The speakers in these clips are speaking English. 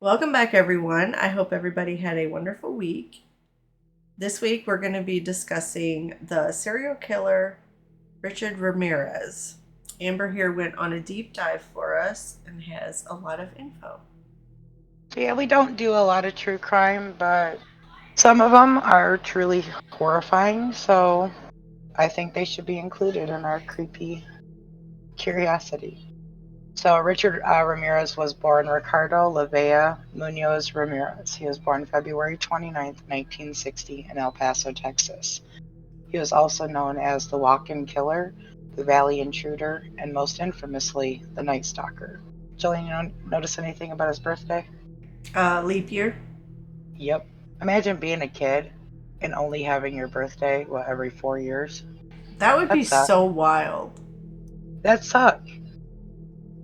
Welcome back, everyone. I hope everybody had a wonderful week. This week, we're going to be discussing the serial killer Richard Ramirez. Amber here went on a deep dive for us and has a lot of info. Yeah, we don't do a lot of true crime, but some of them are truly horrifying, so I think they should be included in our creepy curiosity. So, Richard Ramirez was born Ricardo Lavea Munoz Ramirez. He was born February 29th, 1960, in El Paso, Texas. He was also known as the Walk In Killer, the Valley Intruder, and most infamously, the Night Stalker. Jillian, you notice anything about his birthday? Leap year? Yep. Imagine being a kid and only having your birthday, every 4 years. That would be That sucks. so wild. That sucks.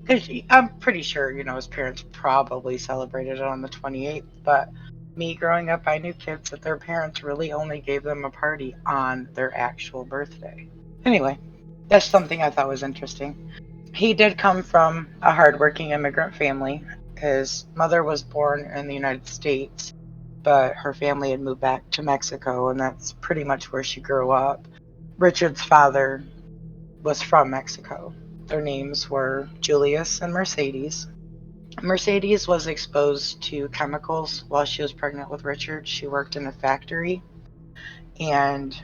Because I'm pretty sure, his parents probably celebrated it on the 28th, but me growing up, I knew kids that their parents really only gave them a party on their actual birthday. Anyway, that's something I thought was interesting. He did come from a hardworking immigrant family. His mother was born in the United States, but her family had moved back to Mexico, and that's pretty much where she grew up. Richard's father was from Mexico. Their names were Julius and Mercedes. Mercedes was exposed to chemicals while she was pregnant with Richard. She worked in a factory, and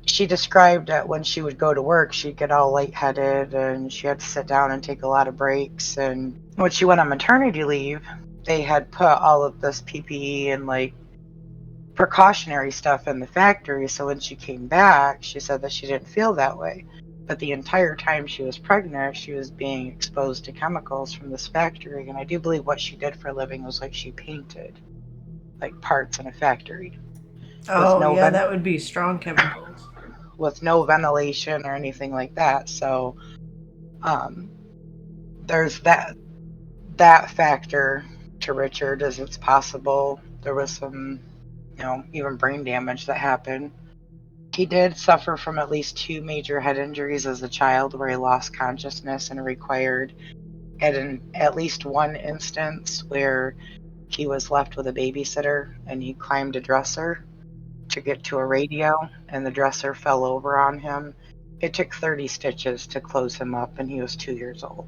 she described that when she would go to work, she'd get all lightheaded and she had to sit down and take a lot of breaks. And when she went on maternity leave, they had put all of this PPE and precautionary stuff in the factory. So when she came back, she said that she didn't feel that way. But the entire time she was pregnant, she was being exposed to chemicals from this factory. And I do believe what she did for a living was she painted parts in a factory with Oh, no yeah, vent that would be strong chemicals. with no ventilation or anything like that. So um, there's that factor to Richard, as it's possible there was some, even brain damage that happened. He did suffer from at least two major head injuries as a child, where he lost consciousness and required, at least one instance, where he was left with a babysitter and he climbed a dresser to get to a radio, and the dresser fell over on him. It took 30 stitches to close him up, and he was 2 years old.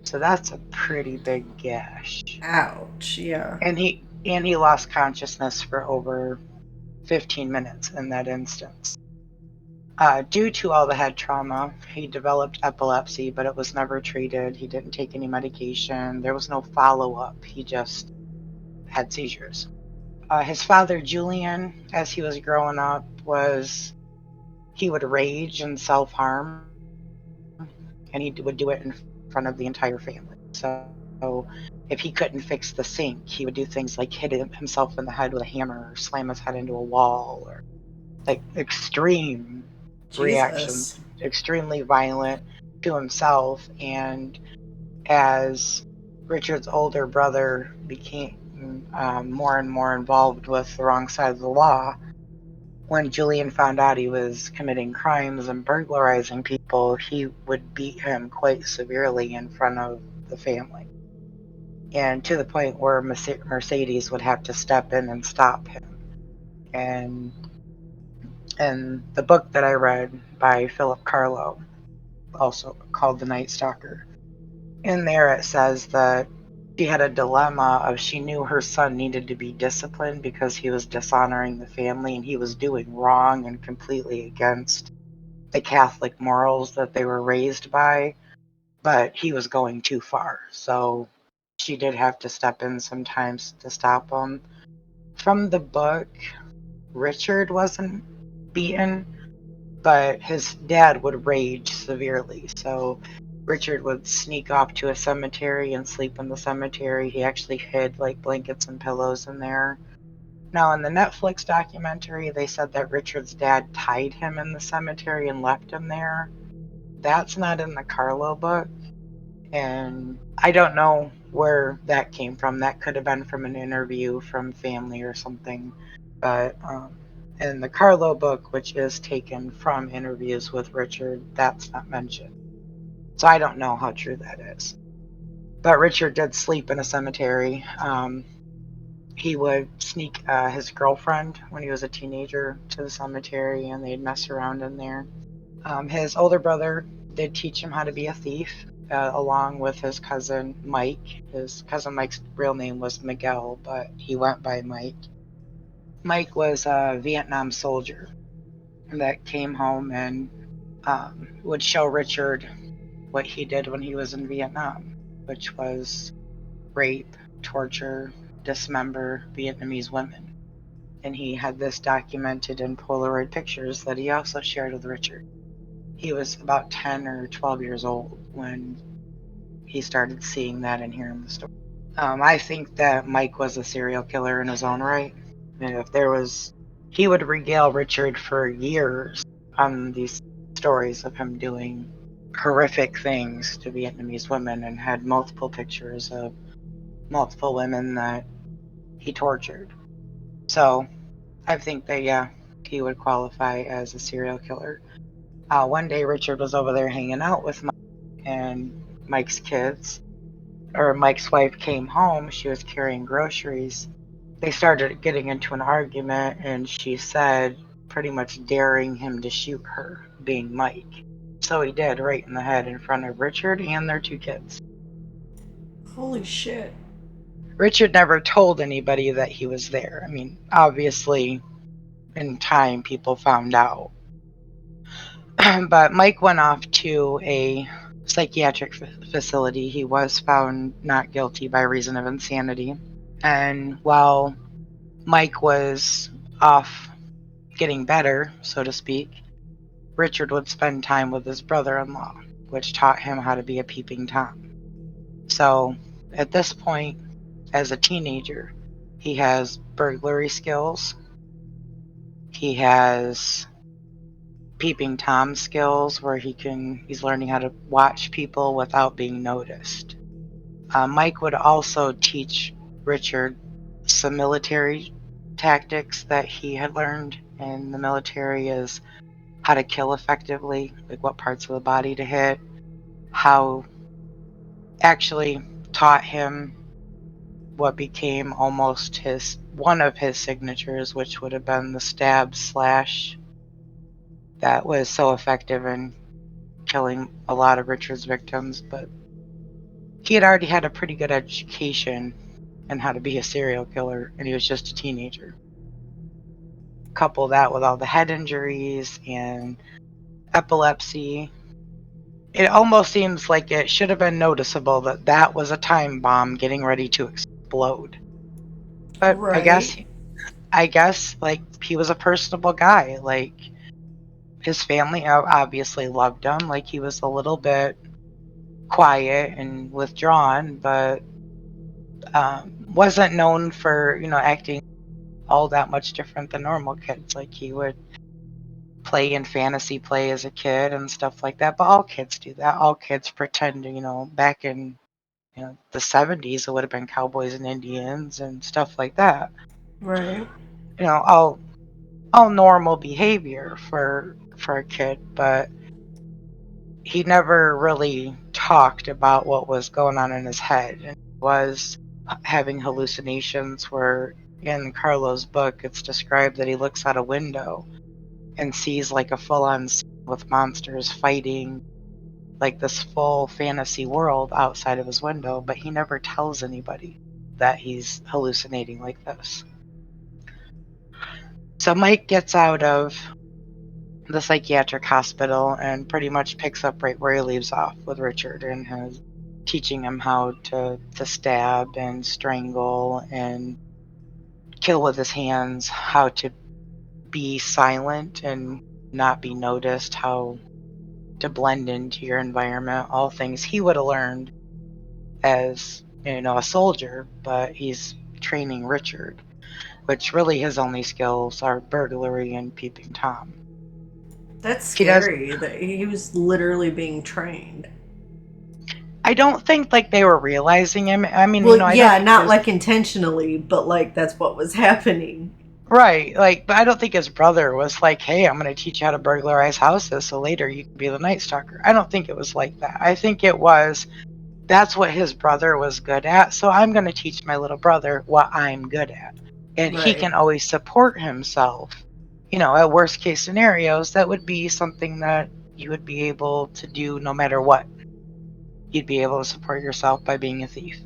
So that's a pretty big gash. Ouch, yeah. And he lost consciousness for over 15 minutes in that instance. Due to all the head trauma, he developed epilepsy, but it was never treated. He didn't take any medication. There was no follow up. He just had seizures. His father, Julian, as he was growing up, he would rage and self harm, and he would do it in front of the entire family. So if he couldn't fix the sink, he would do things like hit himself in the head with a hammer or slam his head into a wall, or extreme reactions, Jesus. extremely violent to himself. And as Richard's older brother became more and more involved with the wrong side of the law, when Julian found out he was committing crimes and burglarizing people, he would beat him quite severely in front of the family. And to the point where Mercedes would have to step in and stop him. And in the book that I read by Philip Carlo, also called The Night Stalker, in there it says that she had a dilemma of, she knew her son needed to be disciplined because he was dishonoring the family and he was doing wrong and completely against the Catholic morals that they were raised by, but he was going too far. So she did have to step in sometimes to stop him. From the book, Richard wasn't beaten, but his dad would rage severely. So Richard would sneak off to a cemetery and sleep in the cemetery. He actually hid blankets and pillows in there. Now, in the Netflix documentary, they said that Richard's dad tied him in the cemetery and left him there. That's not in the Carlo book, and I don't know where that came from. That could have been from an interview from family or something. But in the Carlo book, which is taken from interviews with Richard, that's not mentioned. So I don't know how true that is. But Richard did sleep in a cemetery. he would sneak his girlfriend when he was a teenager to the cemetery, and they'd mess around in there. His older brother did teach him how to be a thief, along with his cousin Mike. His cousin Mike's real name was Miguel, but he went by Mike. Mike was a Vietnam soldier that came home and would show Richard what he did when he was in Vietnam, which was rape, torture, dismember Vietnamese women. And he had this documented in Polaroid pictures that he also shared with Richard. He was about 10 or 12 years old when he started seeing that and hearing the story. I think that Mike was a serial killer in his own right. And if there was, he would regale Richard for years on these stories of him doing horrific things to Vietnamese women, and had multiple pictures of multiple women that he tortured. So I think that, yeah, he would qualify as a serial killer. One day Richard was over there hanging out with Mike and Mike's kids, or Mike's wife came home. She was carrying groceries. They started getting into an argument, and she said, pretty much daring him to shoot her, being Mike. So he did, right in the head in front of Richard and their two kids. Holy shit. Richard never told anybody that he was there. I mean, obviously, in time, people found out. But Mike went off to a psychiatric facility. He was found not guilty by reason of insanity. And while Mike was off getting better, so to speak, Richard would spend time with his brother-in-law, which taught him how to be a peeping Tom. So at this point, as a teenager, he has burglary skills. He has peeping Tom skills, where he's learning how to watch people without being noticed. Mike would also teach Richard some military tactics that he had learned in the military, is how to kill effectively, like what parts of the body to hit, how actually taught him what became almost one of his signatures, which would have been the stab slash, that was so effective in killing a lot of Richard's victims. But he had already had a pretty good education in how to be a serial killer, and he was just a teenager. Couple that with all the head injuries and epilepsy, it almost seems like it should have been noticeable that that was a time bomb getting ready to explode. But Right. I guess like, he was a personable guy. Like, his family obviously loved him. Like, he was a little bit quiet and withdrawn, but wasn't known for, acting all that much different than normal kids. Like, he would play in fantasy play as a kid and stuff like that. But all kids do that. All kids pretend, back in the 70s, it would have been cowboys and Indians and stuff like that. Right. All normal behavior for a kid. But he never really talked about what was going on in his head, and was having hallucinations, where in Carlo's book it's described that he looks out a window and sees like a full-on scene with monsters fighting, like this full fantasy world outside of his window, but he never tells anybody that he's hallucinating like this. So Mike gets out of the psychiatric hospital and pretty much picks up right where he leaves off, with Richard and his teaching him how to stab and strangle and kill with his hands, how to be silent and not be noticed, how to blend into your environment, all things he would have learned as, a soldier. But he's training Richard, which really his only skills are burglary and peeping Tom. That's He does. scary that he was literally being trained. I don't think like they were realizing him. I mean, Well, I don't yeah, think not like intentionally, but like that's what was happening. right. Like, but I don't think his brother was like, "Hey, I'm going to teach you how to burglarize houses, so later you can be the Night Stalker." I don't think it was like that. I think it was that's what his brother was good at. So I'm going to teach my little brother what I'm good at. And he Right. can always support himself. At worst case scenarios, that would be something that you would be able to do no matter what. You'd be able to support yourself by being a thief.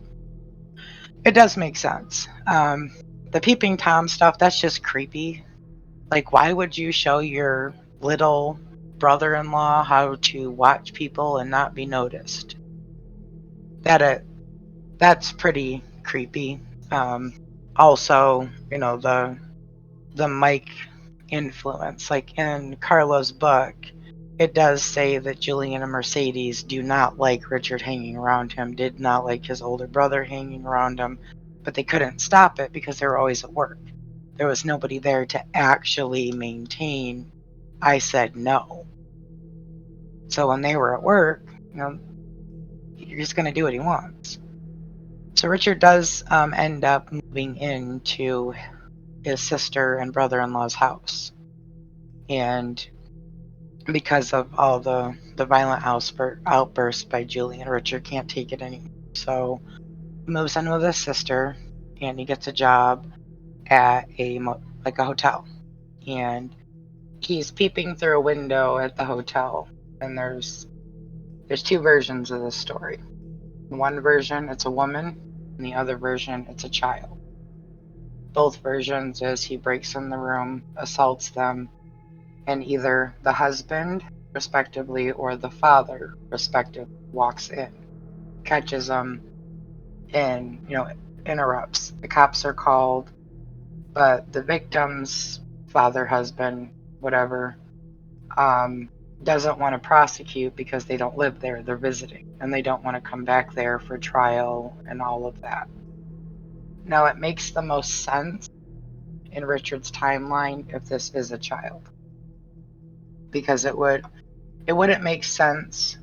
It does make sense. The peeping Tom stuff, that's just creepy. Like, why would you show your little brother-in-law how to watch people and not be noticed? That's pretty creepy. Also, the Mike influence. Like in Carla's book, it does say that Julian and Mercedes do not like Richard hanging around him, did not like his older brother hanging around him, but they couldn't stop it because they were always at work. There was nobody there to actually maintain, I said no. So when they were at work, you're just going to do what he wants. So Richard does end up moving into his sister and brother-in-law's house. And because of all the violent outbursts by Julian, Richard can't take it anymore. So he moves in with his sister, and he gets a job at a hotel. And he's peeping through a window at the hotel, and there's two versions of this story. In one version, it's a woman, and the other version, it's a child. Both versions is he breaks in the room, assaults them, and either the husband, respectively, or the father, respectively, walks in, catches them, and, interrupts. The cops are called, but the victim's father, husband, whatever, doesn't want to prosecute because they don't live there. They're visiting, and they don't want to come back there for trial and all of that. Now, it makes the most sense in Richard's timeline if this is a child, because it wouldn't make sense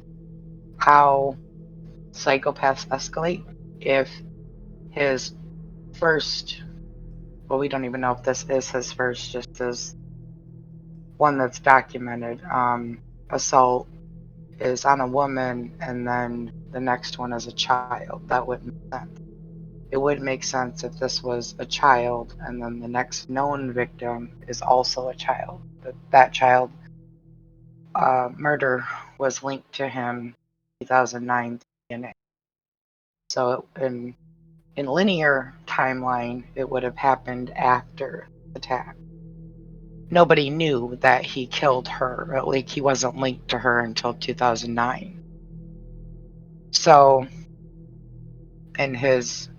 how psychopaths escalate if his first, well, we don't even know if this is his first, just as one that's documented, assault is on a woman, and then the next one is a child. That wouldn't make sense. It would make sense if this was a child, and then the next known victim is also a child. That child murder was linked to him in 2009 DNA. So in linear timeline, it would have happened after the attack. Nobody knew that he killed her. Like, he wasn't linked to her until 2009. So in his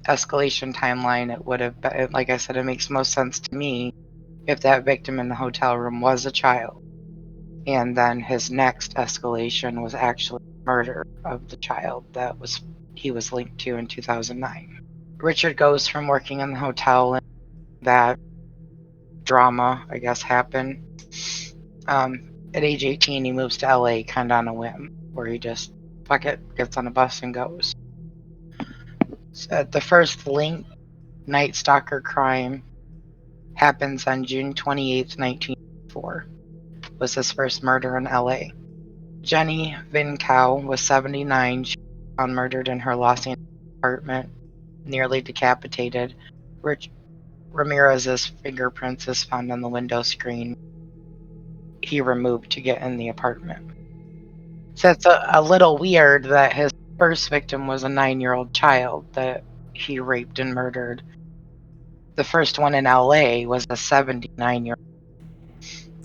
escalation timeline, it would have been, like I said, it makes most sense to me if that victim in the hotel room was a child. And then his next escalation was actually murder of the child that he was linked to in 2009. Richard goes from working in the hotel, and that drama, I guess, happened. At age 18, he moves to LA kind of on a whim, where he just, fuck it, gets on a bus and goes. So the first linked Night Stalker crime happens on June 28th, 1984. Was his first murder in LA. Jenny Vincow was 79. She was found murdered in her Los Angeles apartment, nearly decapitated. Ramirez's fingerprints is found on the window screen he removed to get in the apartment. So it's a little weird that his first victim was a 9-year-old child that he raped and murdered. The first one in LA was a 79-year-old.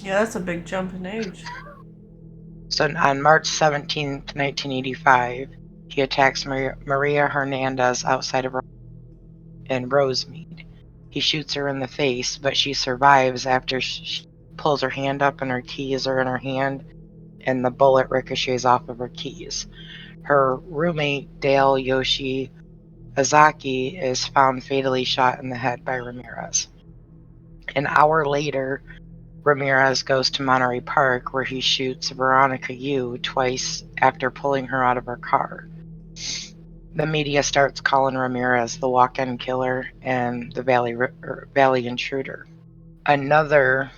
Yeah, that's a big jump in age. So on March 17th, 1985, he attacks Maria Hernandez outside of in Rosemead. He shoots her in the face, but she survives after she pulls her hand up and her keys are in her hand, and the bullet ricochets off of her keys. Her roommate, Dale Yoshi Azaki, is found fatally shot in the head by Ramirez. An hour later, Ramirez goes to Monterey Park, where he shoots Veronica Yu twice after pulling her out of her car. The media starts calling Ramirez the walk-in killer and the Valley intruder. Another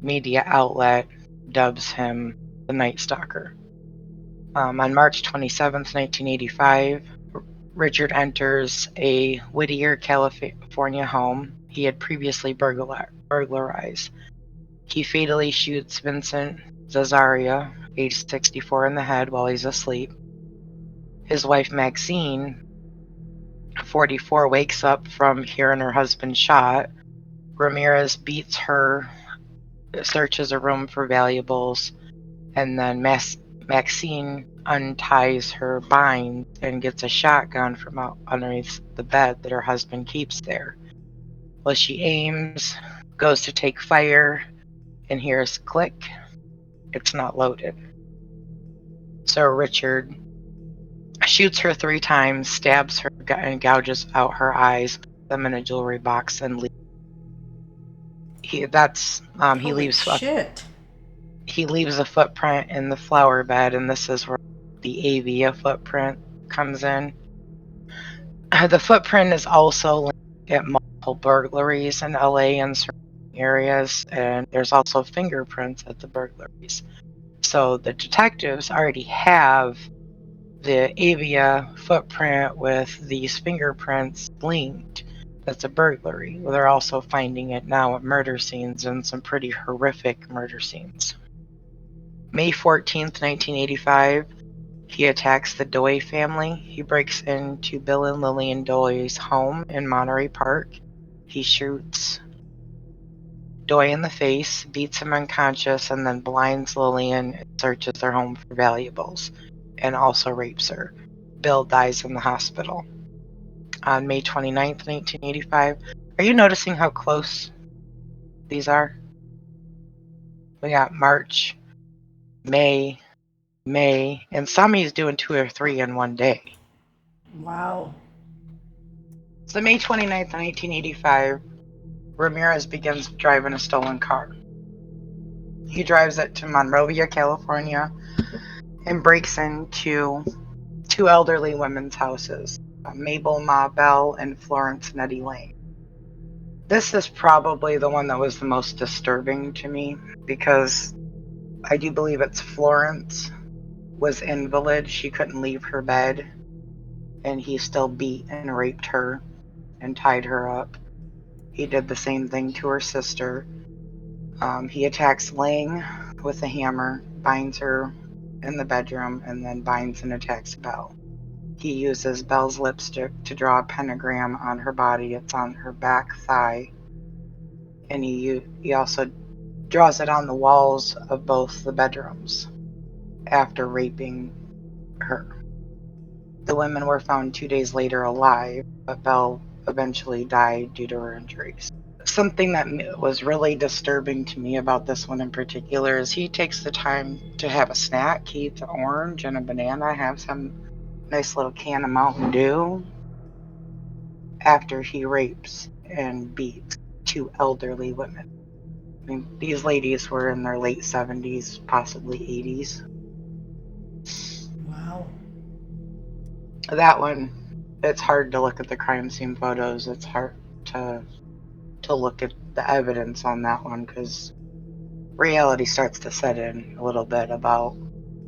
media outlet dubs him the Night Stalker. On March 27th, 1985, Richard enters a Whittier, California home he had previously burglarized. He fatally shoots Vincent Zazaria, age 64, in the head while he's asleep. His wife Maxine, 44, wakes up from hearing her husband shot. Ramirez beats her, searches a room for valuables, and then Maxine unties her binds and gets a shotgun from out underneath the bed that her husband keeps there. Well, she aims, goes to take fire, and hears click. It's not loaded. So Richard shoots her 3 times, stabs her, and gouges out her eyes, puts them in a jewelry box, and leaves. He Holy shit. He leaves a footprint in the flower bed, and this is where the Avia footprint comes in. The footprint is also linked at multiple burglaries in LA and surrounding areas, and there's also fingerprints at the burglaries. So the detectives already have the Avia footprint with these fingerprints linked. That's a burglary. They're also finding it now at murder scenes, and some pretty horrific murder scenes. May 14th, 1985, he attacks the Doy family. He breaks into Bill and Lillian Doy's home in Monterey Park. He shoots Doy in the face, beats him unconscious, and then blinds Lillian and searches their home for valuables, and also rapes her. Bill dies in the hospital. On May 29th, 1985, are you noticing how close these are? We got March, May, and some he's doing 2 or 3 in one day. Wow. So May 29th, 1985, Ramirez begins driving a stolen car. He drives it to Monrovia, California, and breaks into 2 elderly women's houses, Mabel Ma Bell and Florence Nettie Lane. This is probably the one that was the most disturbing to me, because I do believe it's Florence was invalid. She couldn't leave her bed, and he still beat and raped her and tied her up. He did the same thing to her sister. He attacks Lang with a hammer, binds her in the bedroom, and then binds and attacks Belle. He uses Belle's lipstick to draw a pentagram on her body. It's on her back thigh. And he also draws it on the walls of both the bedrooms after raping her. The women were found 2 days later alive, but Belle eventually died due to her injuries. Something that was really disturbing to me about this one in particular is he takes the time to have a snack. He eats an orange and a banana, have some nice little can of Mountain Dew after he rapes and beats 2 elderly women. I mean, these ladies were in their late 70s, possibly 80s. Wow. That one, it's hard to look at the crime scene photos. It's hard to look at the evidence on that one, because reality starts to set in a little bit about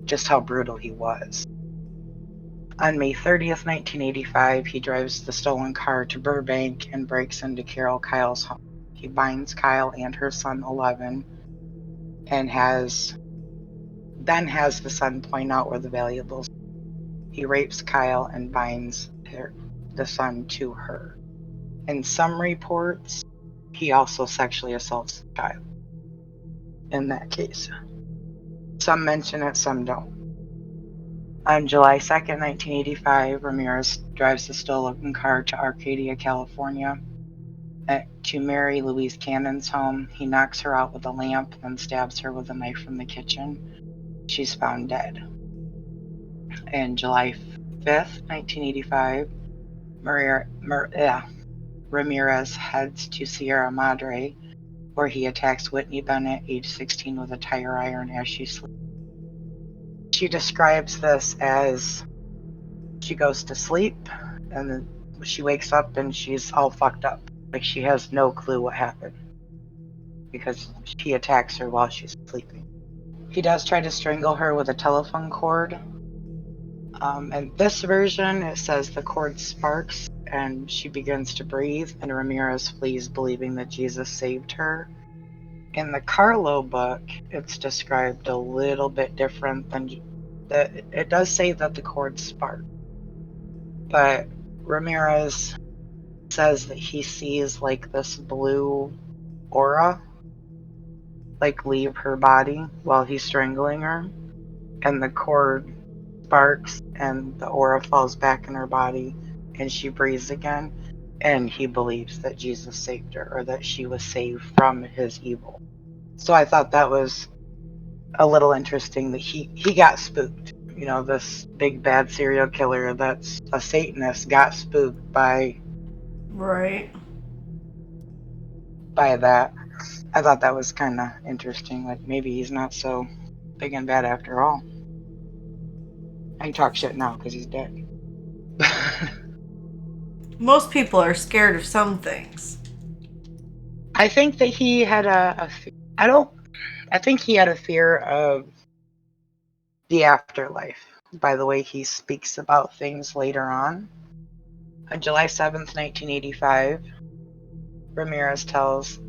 just how brutal he was. On May 30th, 1985, he drives the stolen car to Burbank and breaks into Carol Kyle's home. He binds Kyle and her son 11 and has the son point out where the valuables. He rapes Kyle and binds the son to her. In some reports, he also sexually assaults the child. In that case, some mention it, some don't. On July 2nd, 1985, Ramirez drives the stolen car to Arcadia, California, to Mary Louise Cannon's home. He knocks her out with a lamp, then stabs her with a knife from the kitchen. She's found dead. And July 5th, 1985, Ramirez heads to Sierra Madre, where he attacks Whitney Bennett, age 16, with a tire iron as she sleeps. She describes this as she goes to sleep, and then she wakes up and she's all fucked up. Like, she has no clue what happened, because he attacks her while she's sleeping. He does try to strangle her with a telephone cord, In this version, it says the cord sparks and she begins to breathe, and Ramirez flees, believing that Jesus saved her. In the Carlo book, it's described a little bit different than that. It does say that the cord sparked, but Ramirez says that he sees like this blue aura like leave her body while he's strangling her, and the cord sparks and the aura falls back in her body and she breathes again, and he believes that Jesus saved her, or that she was saved from his evil. So I thought that was a little interesting that he got spooked. You know, this big bad serial killer that's a Satanist got spooked by Right. that. I thought that was kind of interesting. Like, maybe he's not so big and bad after all. I can talk shit now because he's dead. Most people are scared of some things. I think that he had I think he had a fear of the afterlife by the way he speaks about things later on. On July 7th, 1985, Ramirez tells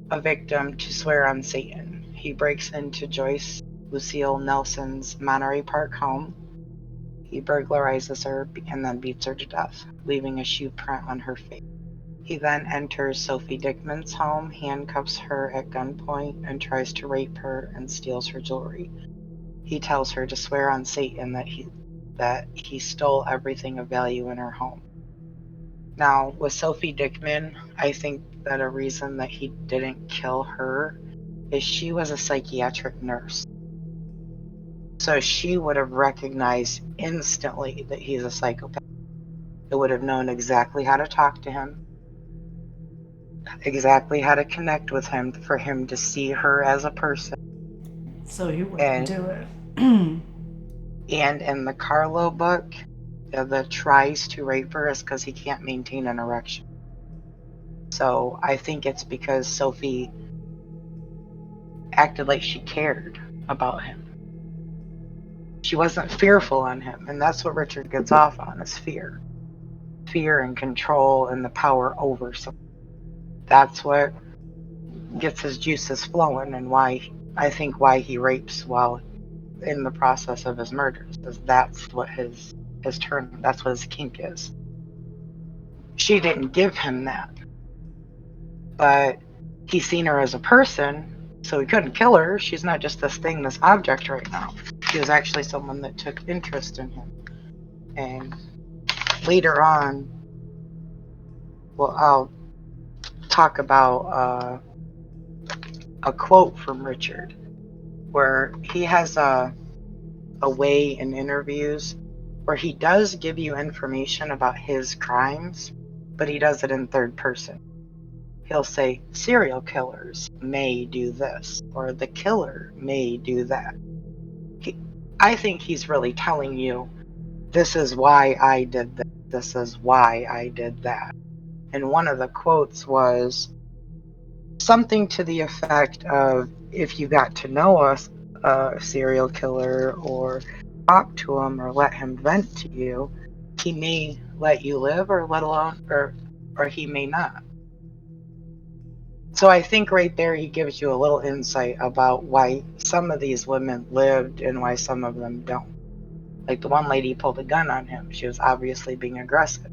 a victim to swear on Satan. He breaks into Joyce Lucille Nelson's Monterey Park home. He burglarizes her and then beats her to death, leaving a shoe print on her face. He then enters Sophie Dickman's home, handcuffs her at gunpoint, and tries to rape her and steals her jewelry. He tells her to swear on Satan that he stole everything of value in her home. Now, with Sophie Dickman, I think that a reason that he didn't kill her is she was a psychiatric nurse. So she would have recognized instantly that he's a psychopath. It would have known exactly how to talk to him, exactly how to connect with him for him to see her as a person. So he wouldn't And do it. and in the Carlo book, the tries to rape her is because he can't maintain an erection. So I think it's because Sophie acted like she cared about him. She wasn't fearful on him, and that's what Richard gets off on, is fear. Fear and control and the power over someone. That's what gets his juices flowing, and why he rapes while in the process of his murders, is that's what his turn, that's what his kink is. She didn't give him that, but he's seen her as a person, so he couldn't kill her. She's not just this thing, this object right now. She was actually someone that took interest in him. And later on, well, I'll talk about a quote from Richard, where he has a way in interviews where he does give you information about his crimes, but he does it in third person. He'll say, serial killers may do this, or the killer may do that. I think he's really telling you, this is why I did this, this is why I did that. And one of the quotes was something to the effect of, if you got to know a serial killer or talk to him or let him vent to you, he may let you live, or let alone, or he may not. So I think right there he gives you a little insight about why some of these women lived and why some of them don't. Like the one lady pulled a gun on him. She was obviously being aggressive.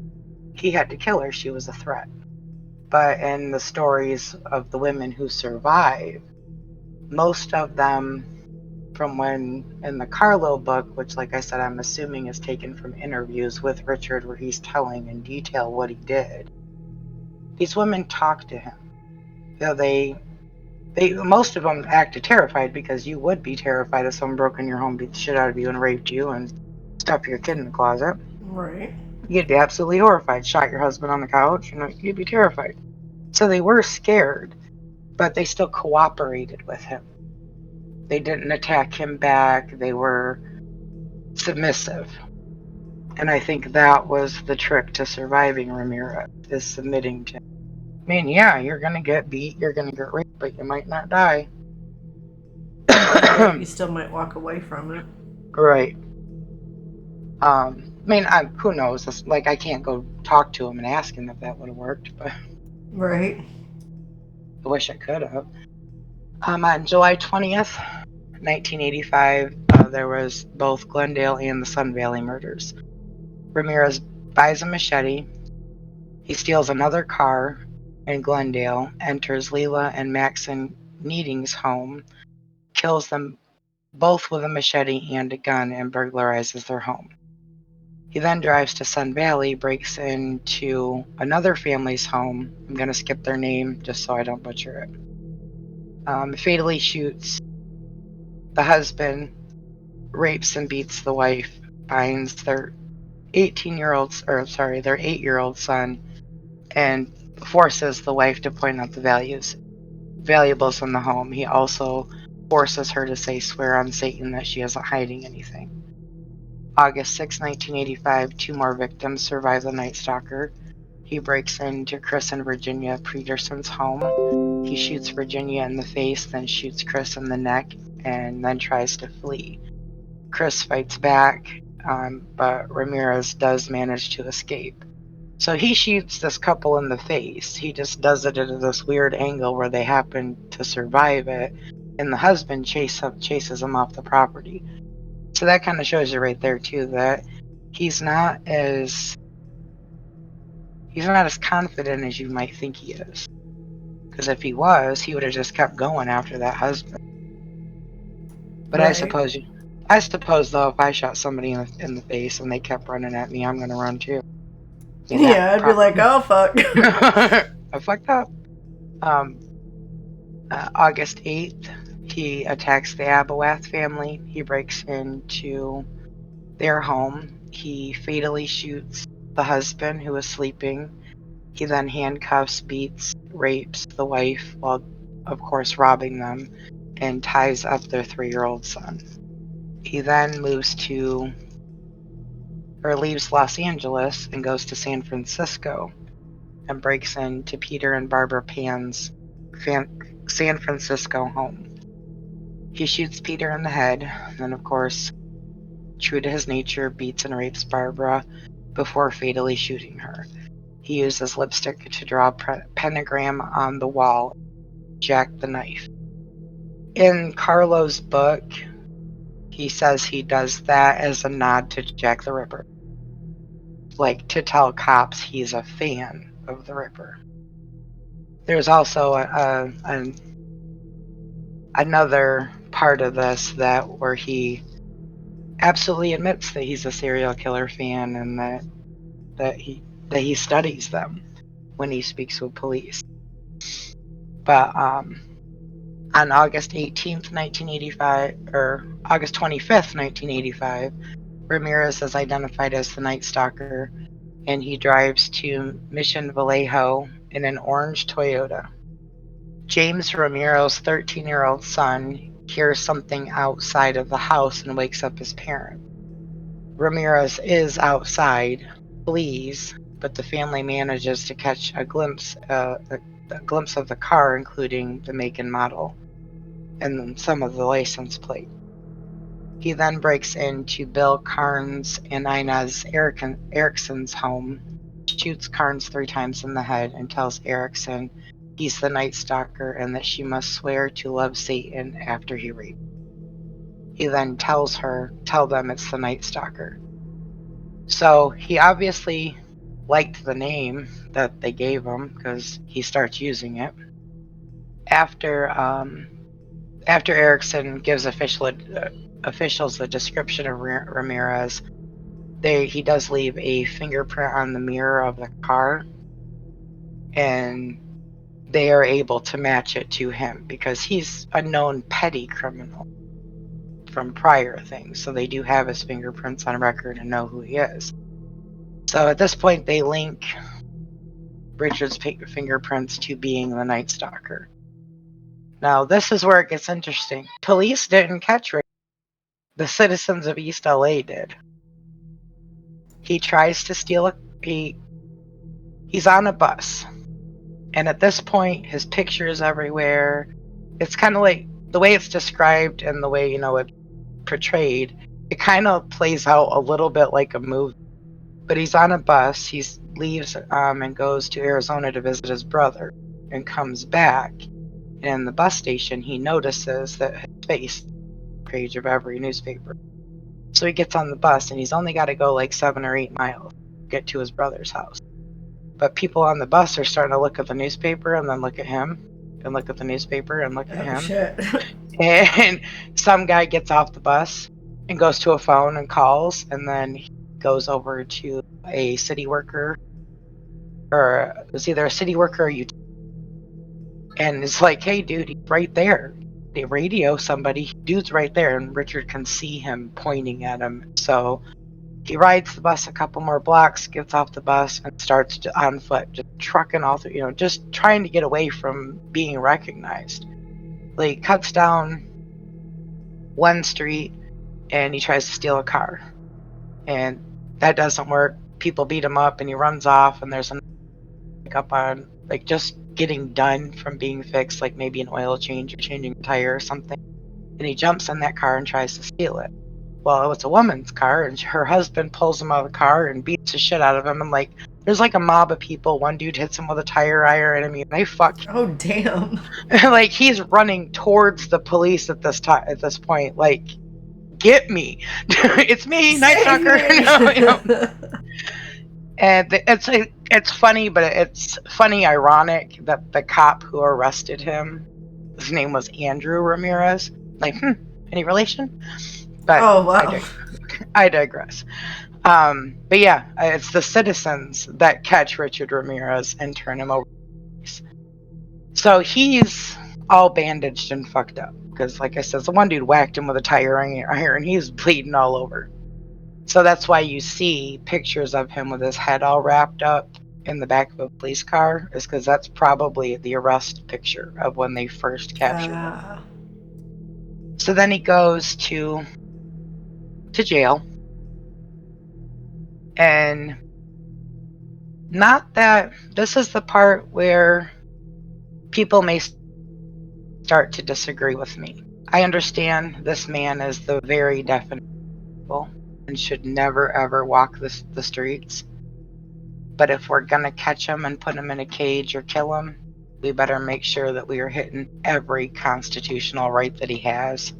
He had to kill her. She was a threat. But in the stories of the women who survive, most of them, from when in the Carlo book, which like I said, I'm assuming is taken from interviews with Richard where he's telling in detail what he did, these women talk to him. You know, they most of them acted terrified, because you would be terrified if someone broke in your home, beat the shit out of you, and raped you and stuffed your kid in the closet. Right. You'd be absolutely horrified. Shot your husband on the couch, you'd be terrified. So they were scared, but they still cooperated with him. They didn't attack him back. They were submissive. And I think that was the trick to surviving Ramirez, is submitting to him. I mean, yeah, you're going to get beat, you're going to get raped, but you might not die. Right. You still might walk away from it. Right. I mean, who knows? Like, I can't go talk to him and ask him if that would have worked, but Right. I wish I could have. On July 20th, 1985, there was both Glendale and the Sun Valley murders. Ramirez buys a machete. He steals another car in Glendale, enters Leela and Maxon Needing's home, kills them both with a machete and a gun, and burglarizes their home. He then drives to Sun Valley, breaks into another family's home. I'm going to skip their name just so I don't butcher it. Fatally shoots the husband, rapes and beats the wife, binds their 8-year-old son, and forces the wife to point out the valuables in the home. He also forces her to swear on Satan that she isn't hiding anything. August 6, 1985, 2 more victims survive the Night Stalker. He breaks into Chris and Virginia Peterson's home. He shoots Virginia in the face, then shoots Chris in the neck, and then tries to flee. Chris fights back, but Ramirez does manage to escape. So he shoots this couple in the face. He just does it at this weird angle where they happen to survive it, and the husband chases him off the property. So that kind of shows you right there too that he's not as confident as you might think he is. Because if he was, he would have just kept going after that husband. But Right. I suppose though, if I shot somebody in the face and they kept running at me, I'm gonna run too. I mean, Yeah, I'd be like, oh fuck. I fucked up. August 8th, he attacks the Abawath family. He breaks into their home. He fatally shoots the husband who was sleeping. He then handcuffs, beats, rapes the wife while, of course, robbing them, and ties up their 3-year-old son. He then leaves Los Angeles and goes to San Francisco and breaks into Peter and Barbara Pan's San Francisco home. He shoots Peter in the head, and then, of course, true to his nature, beats and rapes Barbara before fatally shooting her. He uses lipstick to draw a pentagram on the wall, Jack the Knife. In Carlo's book, he says he does that as a nod to Jack the Ripper. Like, to tell cops he's a fan of the Ripper. There's also another part of this where he absolutely admits that he's a serial killer fan and that he studies them when he speaks with police. But on August 18th, 1985, or August 25th, 1985, Ramirez is identified as the Night Stalker, and he drives to Mission Vallejo in an orange Toyota. James Ramiro's 13-year-old son hears something outside of the house and wakes up his parents. Ramirez is outside, flees, but the family manages to catch a glimpse of the car, including the make and model, and some of the license plate. He then breaks into Bill Carnes and Inez Erickson's home, shoots Carnes 3 times in the head, and tells Erickson he's the Night Stalker and that she must swear to love Satan after he raped. He then tell them it's the Night Stalker. So he obviously liked the name that they gave him because he starts using it. After Erickson gives officials a description of Ramirez, he does leave a fingerprint on the mirror of the car, and they are able to match it to him because he's a known petty criminal from prior things. So they do have his fingerprints on record and know who he is. So at this point, they link Richard's fingerprints to being the Night Stalker. Now, this is where it gets interesting. Police didn't catch Richard. The citizens of East LA did. He tries to steal he's on a bus. And at this point, his picture is everywhere. It's kind of like the way it's described and the way, it's portrayed. it kind of plays out a little bit like a movie. But he's on a bus. He leaves and goes to Arizona to visit his brother, and comes back. And in the bus station, he notices that his face is on the page of every newspaper. So he gets on the bus, and he's only got to go like 7 or 8 miles to get to his brother's house. But people on the bus are starting to look at the newspaper and then look at him, and look at the newspaper and look at Oh, him. shit. And some guy gets off the bus and goes to a phone and calls, and then he goes over to a city worker, or it was either a city worker or utility, and it's like, hey, dude, he's right there. They radio somebody, dude's right there, and Richard can see him pointing at him. So he rides the bus a couple more blocks, gets off the bus, and starts on foot, just trucking all through, just trying to get away from being recognized. Like, he cuts down one street, and he tries to steal a car. And that doesn't work. People beat him up, and he runs off, and there's another up on, like, just getting done from being fixed, like maybe an oil change or changing a tire or something. And he jumps in that car and tries to steal it. Well, it's a woman's car, and her husband pulls him out of the car and beats the shit out of him. And like, there's like a mob of people. One dude hits him with a tire iron. I mean, they fuck. Oh, damn. Like, he's running towards the police at this time. At this point, like, get me! It's me, Night Stalker. And it's funny, but it's funny, ironic that the cop who arrested him, his name was Andrew Ramirez. Like, any relation? But oh, wow. I digress. But yeah, it's the citizens that catch Richard Ramirez and turn him over. So he's all bandaged and fucked up because, like I said, the one dude whacked him with a tire iron. He's bleeding all over. So that's why you see pictures of him with his head all wrapped up in the back of a police car, is because that's probably the arrest picture of when they first captured him. So then he goes to jail. And not that this is the part where people may start to disagree with me. I understand this man is the very definite evil and should never ever walk the streets. But if we're gonna catch him and put him in a cage or kill him, we better make sure that we are hitting every constitutional right that he has.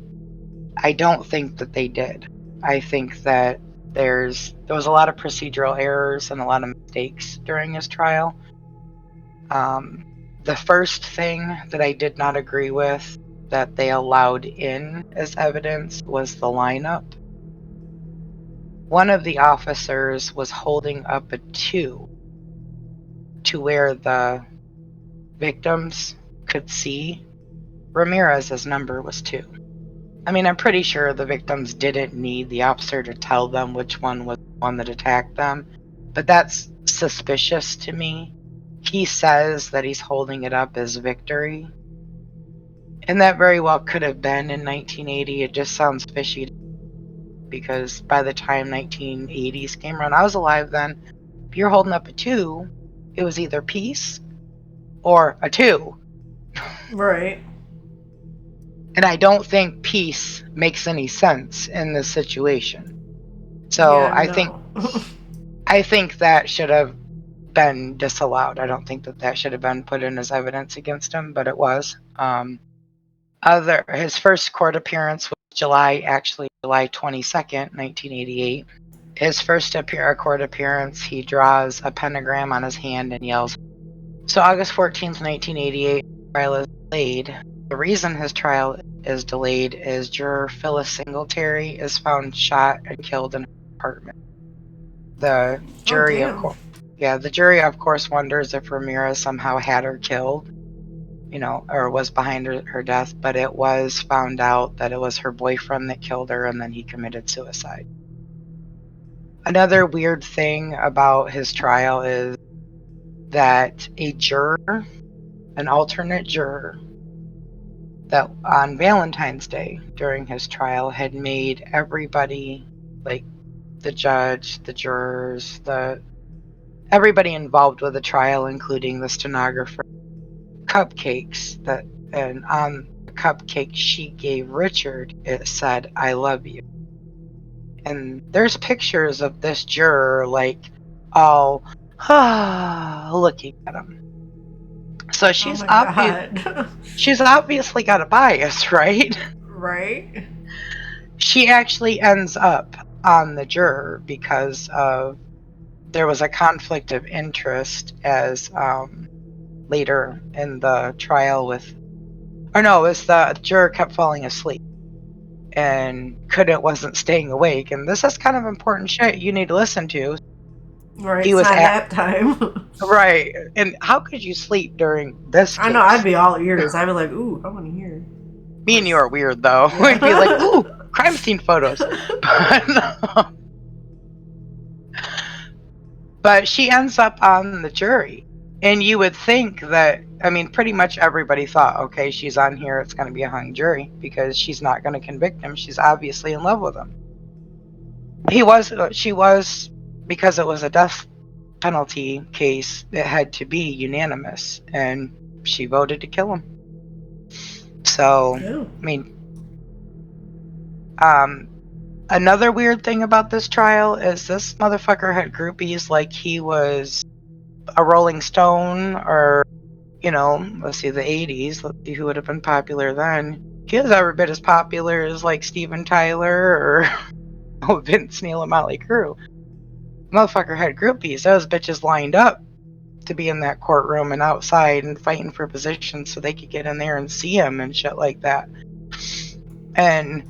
I don't think that they did. I think that there was a lot of procedural errors and a lot of mistakes during his trial. The first thing that I did not agree with that they allowed in as evidence was the lineup. One of the officers was holding up a 2 to where the victims could see Ramirez's number was 2. I mean, I'm pretty sure the victims didn't need the officer to tell them which one was the one that attacked them, but that's suspicious to me. He says that he's holding it up as victory, and that very well could have been in 1980. It just sounds fishy because by the time 1980s came around, I was alive then. If you're holding up a 2, it was either peace or a 2. Right. And I don't think peace makes any sense in this situation. So yeah, I think that should have been disallowed. I don't think that should have been put in as evidence against him, but it was. His first court appearance was July 22nd, 1988. His first court appearance, he draws a pentagram on his hand and yells. So August 14th, 1988, trial is delayed. The reason his trial is delayed is juror Phyllis Singletary is found shot and killed in her apartment. The jury, the jury of course wonders if Ramirez somehow had her killed, or was behind her death, but it was found out that it was her boyfriend that killed her, and then he committed suicide. Another weird thing about his trial is that a juror, an alternate juror, that on Valentine's Day during his trial had made everybody, like the judge, the jurors, everybody involved with the trial, including the stenographer, cupcakes, and on the cupcake she gave Richard, it said, "I love you." And there's pictures of this juror, like, all looking at him. So Oh my God. she's obviously got a bias, right? Right? She actually ends up on the juror because of there was a conflict of interest as later in the trial it was the juror kept falling asleep and wasn't staying awake. And this is kind of important shit you need to listen to. Right, He it's was not at nap time. right, and how could you sleep during this I know, I'd case? be all ears. I'd be like, ooh, I want to hear. Of Me and you course. are weird though. We'd be like, Yeah. ooh, crime scene photos. But she ends up on the jury. And you would think that, I mean, pretty much everybody thought, okay, she's on here, it's going to be a hung jury because she's not going to convict him. She's obviously in love with him. She was, because it was a death penalty case, it had to be unanimous. And she voted to kill him. So, Oh. I mean, another weird thing about this trial is this motherfucker had groupies like he was a Rolling Stone or, let's see, the 80s. Let's see who would have been popular then. He was every bit as popular as like Steven Tyler or Vince Neil and Motley Crue. Motherfucker had groupies. Those bitches lined up to be in that courtroom and outside and fighting for positions so they could get in there and see him and shit like that. And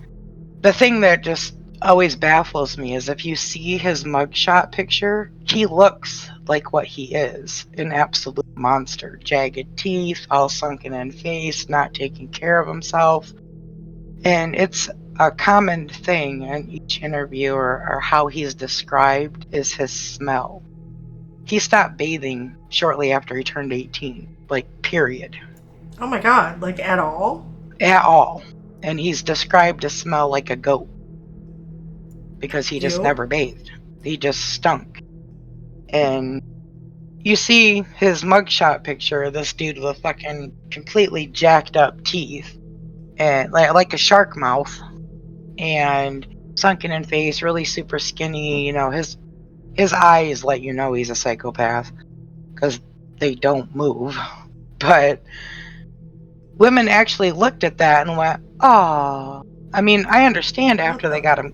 the thing that just always baffles me is if you see his mugshot picture, he looks like what he is, an absolute monster. Jagged teeth, all sunken in face, not taking care of himself. And it's a common thing in each interview or how he's described is his smell. He stopped bathing shortly after he turned 18, like, period. Oh my God, like at all? At all. And he's described to smell like a goat because he just Ew. never bathed. He just stunk. And you see his mugshot picture, this dude with fucking completely jacked up teeth and like a shark mouth and sunken in face, really super skinny. His eyes let you know he's a psychopath because they don't move. But women actually looked at that and went, "Oh." I mean, I understand What after they the got him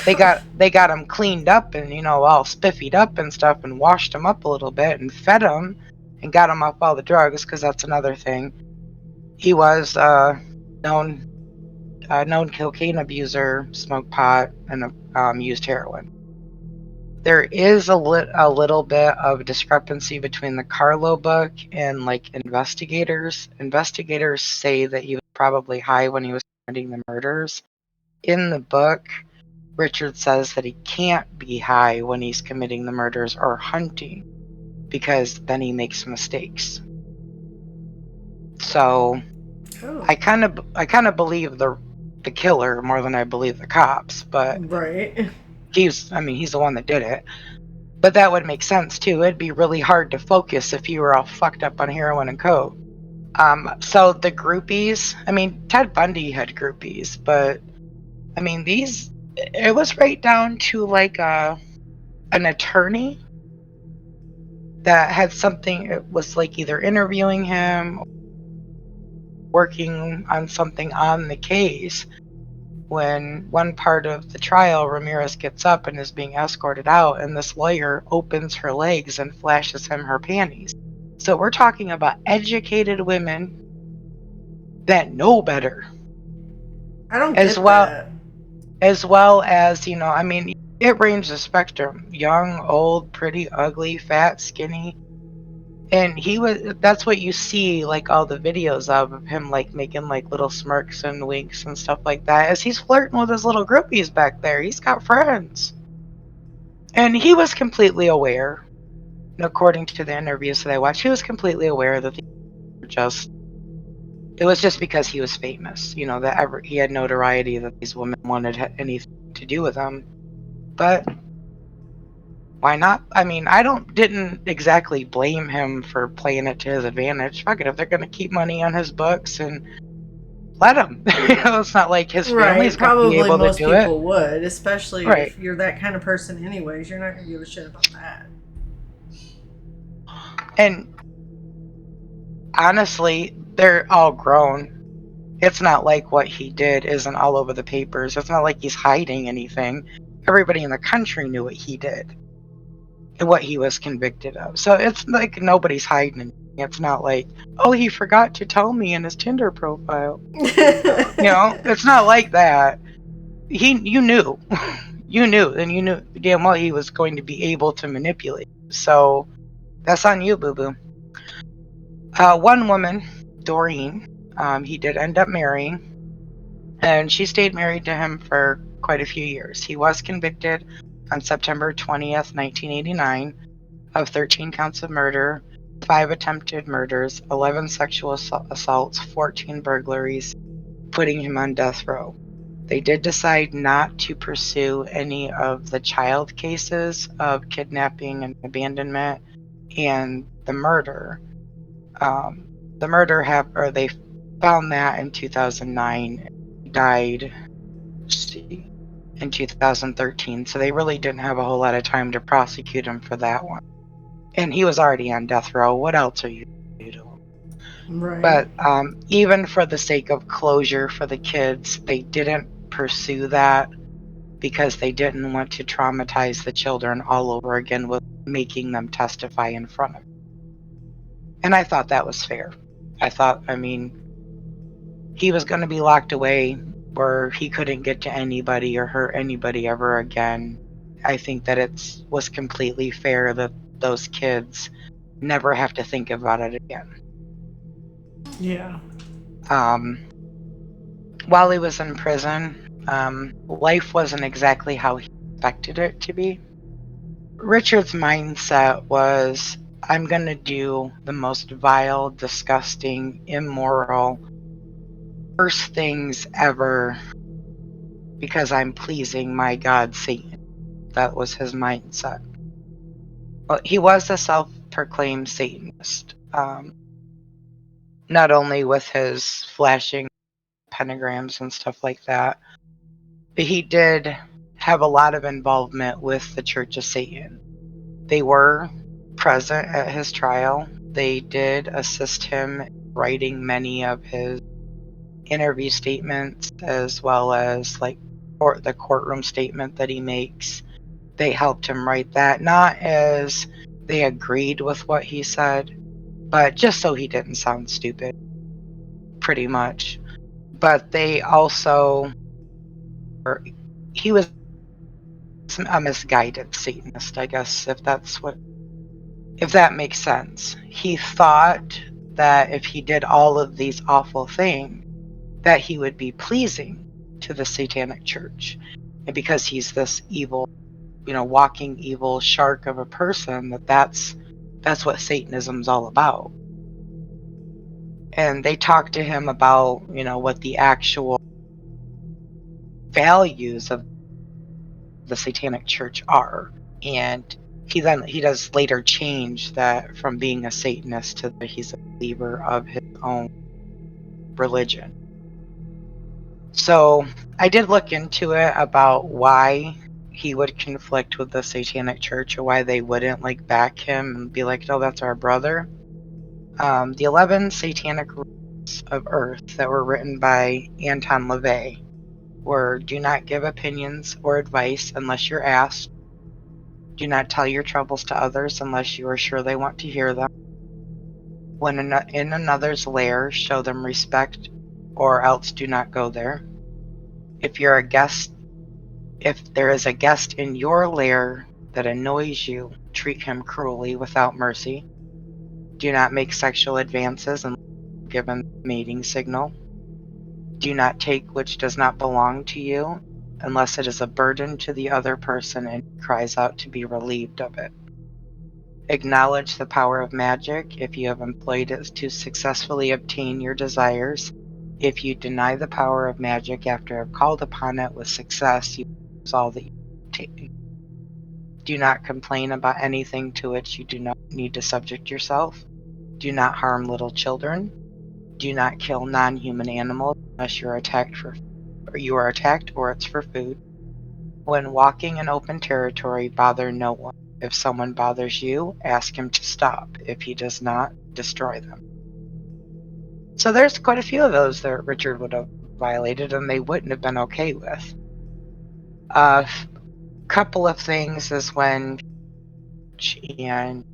they fuck? got him cleaned up and all spiffied up and stuff and washed him up a little bit and fed him and got him off all the drugs because that's another thing. He was known known cocaine abuser, smoked pot, and used heroin. There is a little bit of discrepancy between the Carlo book and like investigators. Investigators say that he was probably high when he was committing the murders. In the book, Richard says that he can't be high when he's committing the murders or hunting because then he makes mistakes. So Oh. I kind of believe the killer more than I believe the cops, but Right. he's the one that did it. But that would make sense too. It'd be really hard to focus if you were all fucked up on heroin and coke. So the groupies, Ted Bundy had groupies, but it was right down to like an attorney that had something. It was like either interviewing him, or working on something on the case. When one part of the trial, Ramirez gets up and is being escorted out, and this lawyer opens her legs and flashes him her panties. So we're talking about educated women that know better, I don't as get well that. as it ranges the spectrum: young, old, pretty, ugly, fat, skinny. And that's what you see, like all the videos of him, like making like little smirks and winks and stuff like that, as he's flirting with his little groupies back there. He's got friends. And he was completely aware, according to the interviews that I watched, he was completely aware that it was just because he was famous, that he had notoriety that these women wanted anything to do with him. But why not? I didn't exactly blame him for playing it to his advantage. Fuck it, if they're gonna keep money on his books and let him. It's not like his Right. family's going to be Probably able to most do it. people would, especially Right. if you're that kind of person, anyways. You're not going to give a shit about that. And honestly, they're all grown. It's not like what he did isn't all over the papers. It's not like he's hiding anything. Everybody in the country knew what he did and what he was convicted of. So it's like nobody's hiding anything. It's not like, oh, he forgot to tell me in his Tinder profile. It's not like that. You knew. You knew, and you knew damn well he was going to be able to manipulate. So that's on you, boo boo. One woman, Doreen, he did end up marrying, and she stayed married to him for quite a few years. He was convicted on September 20th, 1989, of 13 counts of murder, 5 attempted murders, 11 sexual assaults, 14 burglaries, putting him on death row. They did decide not to pursue any of the child cases of kidnapping and abandonment and the murder. They found that in 2009. He died, in 2013. So they really didn't have a whole lot of time to prosecute him for that one. And he was already on death row. What else are you going to do to him? Right. But even for the sake of closure for the kids, they didn't pursue that because they didn't want to traumatize the children all over again with making them testify in front of him. And I thought that was fair. I mean, he was going to be locked away where he couldn't get to anybody or hurt anybody ever again. I think that it was completely fair that those kids never have to think about it again. Yeah. While he was in prison, life wasn't exactly how he expected it to be. Richard's mindset was, I'm going to do the most vile, disgusting, immoral, worst things ever because I'm pleasing my god Satan. That was his mindset. Well, he was a self-proclaimed Satanist, not only with his flashing pentagrams and stuff like that, but he did have a lot of involvement with the Church of Satan. They were present at his trial. They did assist him writing many of his interview statements, as well as the courtroom statement that he makes. They helped him write that, not as they agreed with what he said, but just so he didn't sound stupid, pretty much. But they also, he was a misguided Satanist, I guess, if that makes sense. He thought that if he did all of these awful things, that he would be pleasing to the Satanic Church. And because he's this evil, walking evil shark of a person, that's what Satanism's all about. And they talked to him about, what the actual values of the Satanic Church are. And he does later change that from being a Satanist to he's a believer of his own religion. So I did look into it about why he would conflict with the Satanic Church, or why they wouldn't back him and be like, no, that's our brother. The 11 Satanic Rules of Earth that were written by Anton LaVey were: do not give opinions or advice unless you're asked. Do not tell your troubles to others unless you are sure they want to hear them. When in another's lair, show them respect, or else do not go there. If there is a guest in your lair that annoys you, treat him cruelly without mercy. Do not make sexual advances unless given the mating signal. Do not take which does not belong to you unless it is a burden to the other person and cries out to be relieved of it. Acknowledge the power of magic if you have employed it to successfully obtain your desires. If you deny the power of magic after have called upon it with success, you lose all that you obtain. Do not complain about anything to which you do not need to subject yourself. Do not harm little children. do not kill non-human animals unless you are attacked or it's for food. When walking in open territory, bother no one. If someone bothers you, ask him to stop. If he does not, destroy them. So there's quite a few of those that Richard would have violated and they wouldn't have been okay with. A couple of things is when, and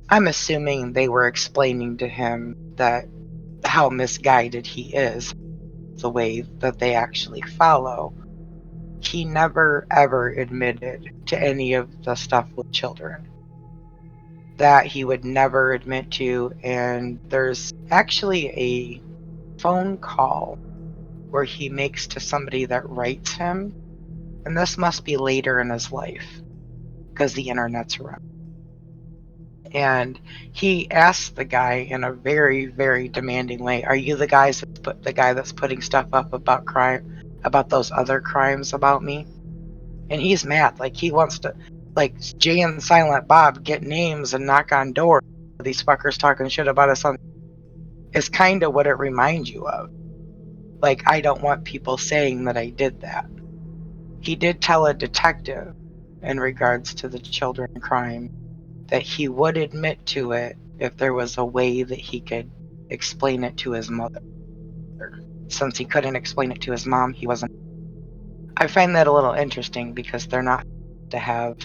I'm assuming they were explaining to him that how misguided he is, the way that they actually follow. He never ever admitted to any of the stuff with children. That he would never admit to, and there's actually a phone call where he makes to somebody that writes him, and this must be later in his life because the internet's around. And he asks the guy in a very, very demanding way, "Are you the guy that's putting stuff up about crime, about those other crimes about me?" And he's mad, like he wants to, like Jay and Silent Bob, get names and knock on doors. These fuckers talking shit about us on. It's kind of what it reminds you of. Like, I don't want people saying that I did that. He did tell a detective in regards to the children crime that he would admit to it if there was a way that he could explain it to his mother. Since he couldn't explain it to his mom, he wasn't. I find that a little interesting because they're not to have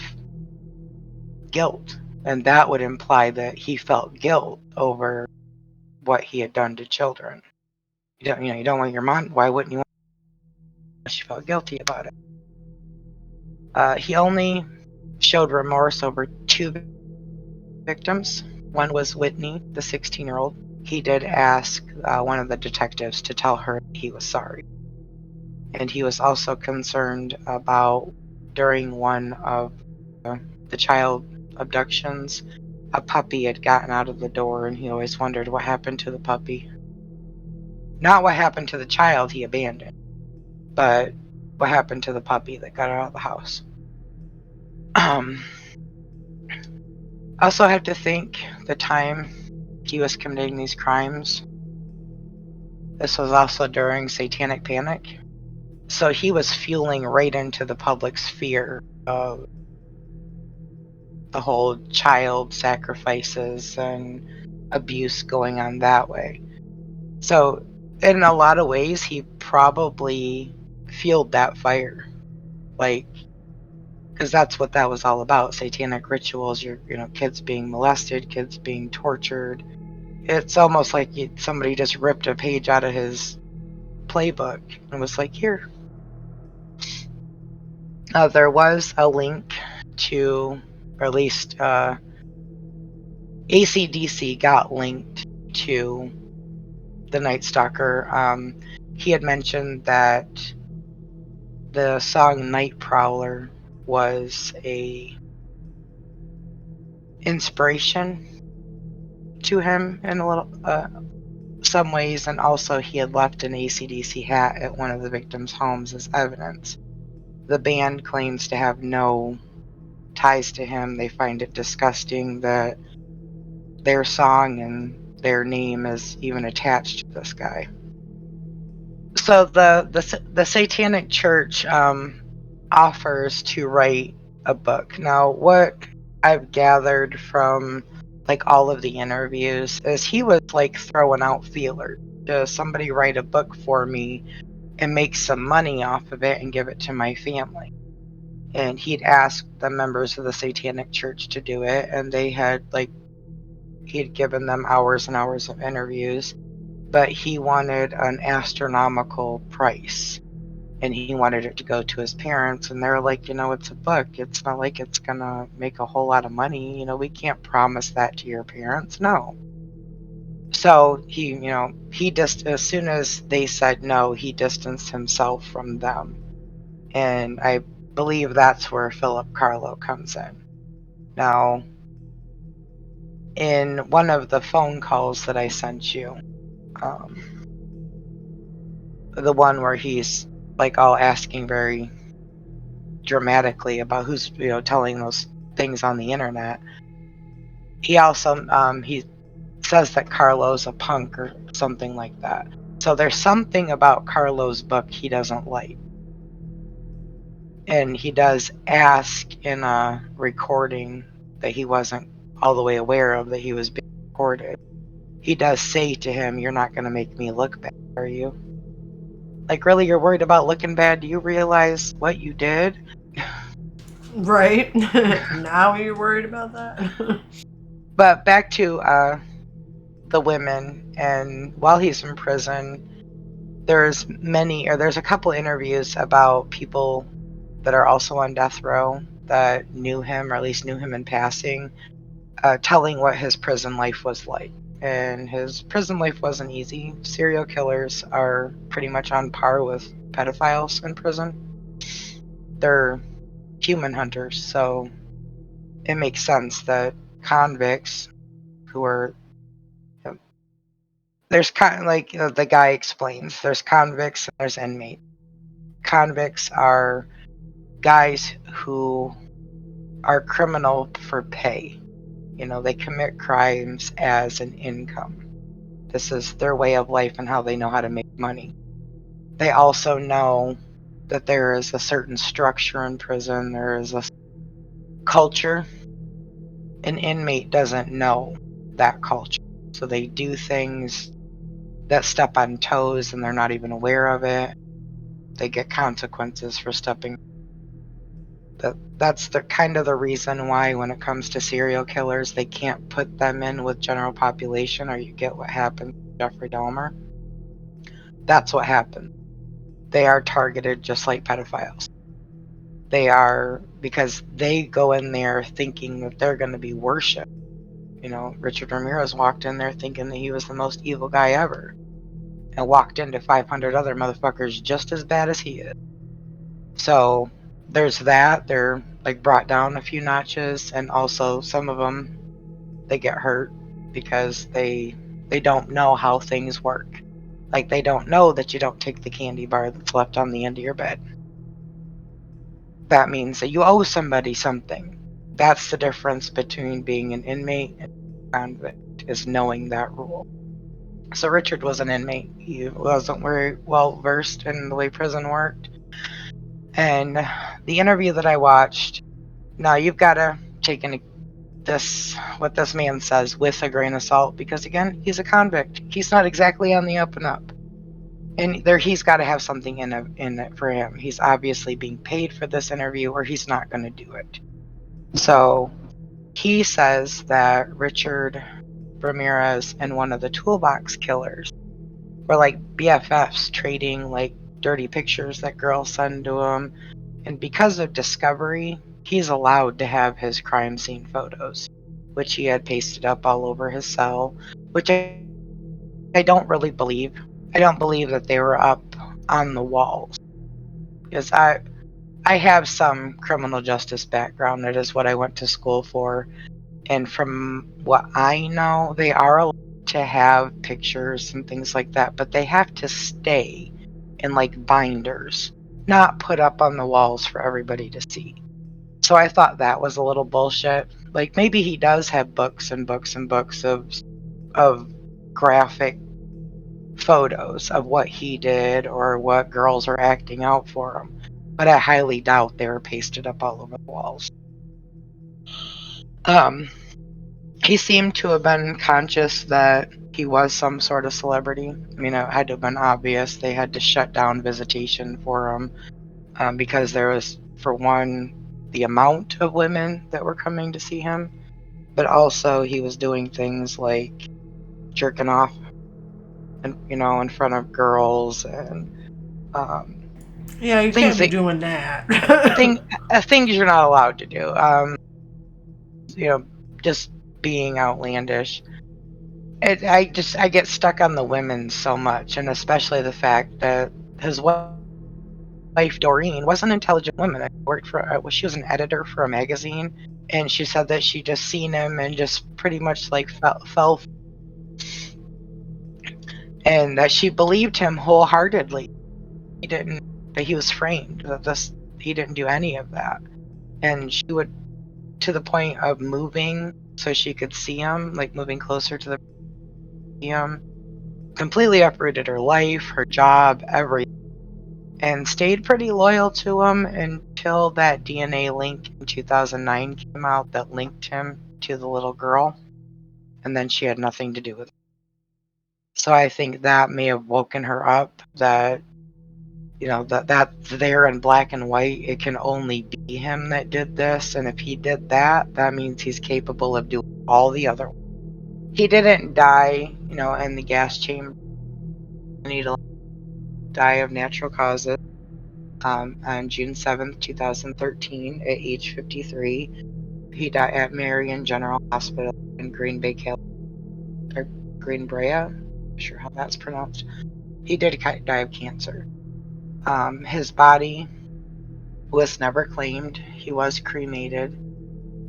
guilt, and that would imply that he felt guilt over what he had done to children. You don't want your mom. Why wouldn't you want? She felt guilty about it. He only showed remorse over 2 victims. One was Whitney, the 16-year-old. He did ask one of the detectives to tell her he was sorry. And he was also concerned about, during one of the child abductions, a puppy had gotten out of the door, and he always wondered what happened to the puppy. Not what happened to the child he abandoned, but what happened to the puppy that got out of the house. Also have to think the time he was committing these crimes. This was also during Satanic Panic. So he was fueling right into the public's fear of the whole child sacrifices and abuse going on that way. So in a lot of ways, he probably fueled that fire. Like, because that's what that was all about. Satanic rituals, kids being molested, kids being tortured. It's almost like somebody just ripped a page out of his playbook and was like, here. There was a link to, or at least AC/DC got linked to the Night Stalker. He had mentioned that the song Night Prowler was a inspiration to him in a little some ways, and also he had left an AC/DC hat at one of the victims' homes as evidence. The band claims to have no ties to him. They find it disgusting that their song and their name is even attached to this guy. So the Satanic Church offers to write a book. Now, what I've gathered from like all of the interviews is he was like throwing out feelers. Does somebody write a book for me and make some money off of it and give it to my family? And he'd asked the members of the Satanic Church to do it, and they had he'd given them hours and hours of interviews, but he wanted an astronomical price. And he wanted it to go to his parents, and they're like, it's a book. It's not like it's gonna make a whole lot of money. We can't promise that to your parents. No. So he just, as soon as they said no, he distanced himself from them. And I believe that's where Philip Carlo comes in. Now, in one of the phone calls that I sent you, the one where he's like all asking very dramatically about who's telling those things on the internet, he also he says that Carlo's a punk or something like that. So there's something about Carlo's book he doesn't like. And he does ask in a recording that he wasn't all the way aware of that he was being recorded. He does say to him, "You're not going to make me look bad, are you? Like, really, you're worried about looking bad? Do you realize what you did?" Right. Now you're worried about that? But back to the women, and while he's in prison, there's a couple interviews about people that are also on death row that knew him, or at least knew him in passing, telling what his prison life was like. And his prison life wasn't easy. Serial killers are pretty much on par with pedophiles in prison. They're human hunters, so it makes sense that convicts who are there's like the guy explains, there's convicts and there's inmates. Convicts are guys who are criminal for pay. They commit crimes as an income. This is their way of life and how they know how to make money. They also know that there is a certain structure in prison, there is a culture. An inmate doesn't know that culture. So they do things that step on toes and they're not even aware of it. They get consequences for stepping. That's the kind of the reason why when it comes to serial killers, they can't put them in with general population, or you get what happened with Jeffrey Dahmer. That's what happened. They are targeted just like pedophiles. They are, because they go in there thinking that they're going to be worshipped. Richard Ramirez walked in there thinking that he was the most evil guy ever, and walked into 500 other motherfuckers just as bad as he is. So there's that. They're like brought down a few notches, and also some of them, they get hurt because they don't know how things work. Like, they don't know that you don't take the candy bar that's left on the end of your bed. That means that you owe somebody something. That's the difference between being an inmate and a convict, is knowing that rule. So Richard was an inmate. He wasn't very well versed in the way prison worked. And the interview that I watched, now you've got to take into what this man says with a grain of salt, because again, he's a convict. He's not exactly on the up and up. And he's got to have something in it for him. He's obviously being paid for this interview, or he's not going to do it. So he says that Richard Ramirez and one of the toolbox killers were like BFFs, trading like dirty pictures that girls send to him. And because of discovery, he's allowed to have his crime scene photos, which he had pasted up all over his cell, which I don't really believe. I don't believe that they were up on the walls, because I have some criminal justice background. That is what I went to school for. And from what I know, they are allowed to have pictures and things like that, but they have to stay in like binders, not put up on the walls for everybody to see. So I thought that was a little bullshit. Like, maybe he does have books and books and books of graphic photos of what he did or what girls are acting out for him, but I highly doubt they were pasted up all over the walls. He seemed to have been conscious that he was some sort of celebrity. I mean, it had to have been obvious. They had to shut down visitation for him, because there was, for one, the amount of women that were coming to see him, but also he was doing things like jerking off, and in front of girls, and Yeah, you things can't be that doing that. things you're not allowed to do. Just being outlandish. I get stuck on the women so much, and especially the fact that his wife Doreen was an intelligent woman. I worked for she was an editor for a magazine, and she said that she just seen him and just pretty much like fell, and that she believed him wholeheartedly. That he was framed. He didn't do any of that, and she would, to the point of moving so she could see him, like moving closer to the. him, completely uprooted her life, her job, everything, and stayed pretty loyal to him until that DNA link in 2009 came out that linked him to the little girl, and then she had nothing to do with it. So I think that may have woken her up that, that's there in black and white. It can only be him that did this, and if he did that, that means he's capable of doing all the other ones. He didn't die, in the gas chamber. He died of natural causes on June 7th, 2013, at age 53. He died at Marion General Hospital in Green Bay, or Green Brea. I'm not sure how that's pronounced. He did die of cancer. His body was never claimed. He was cremated.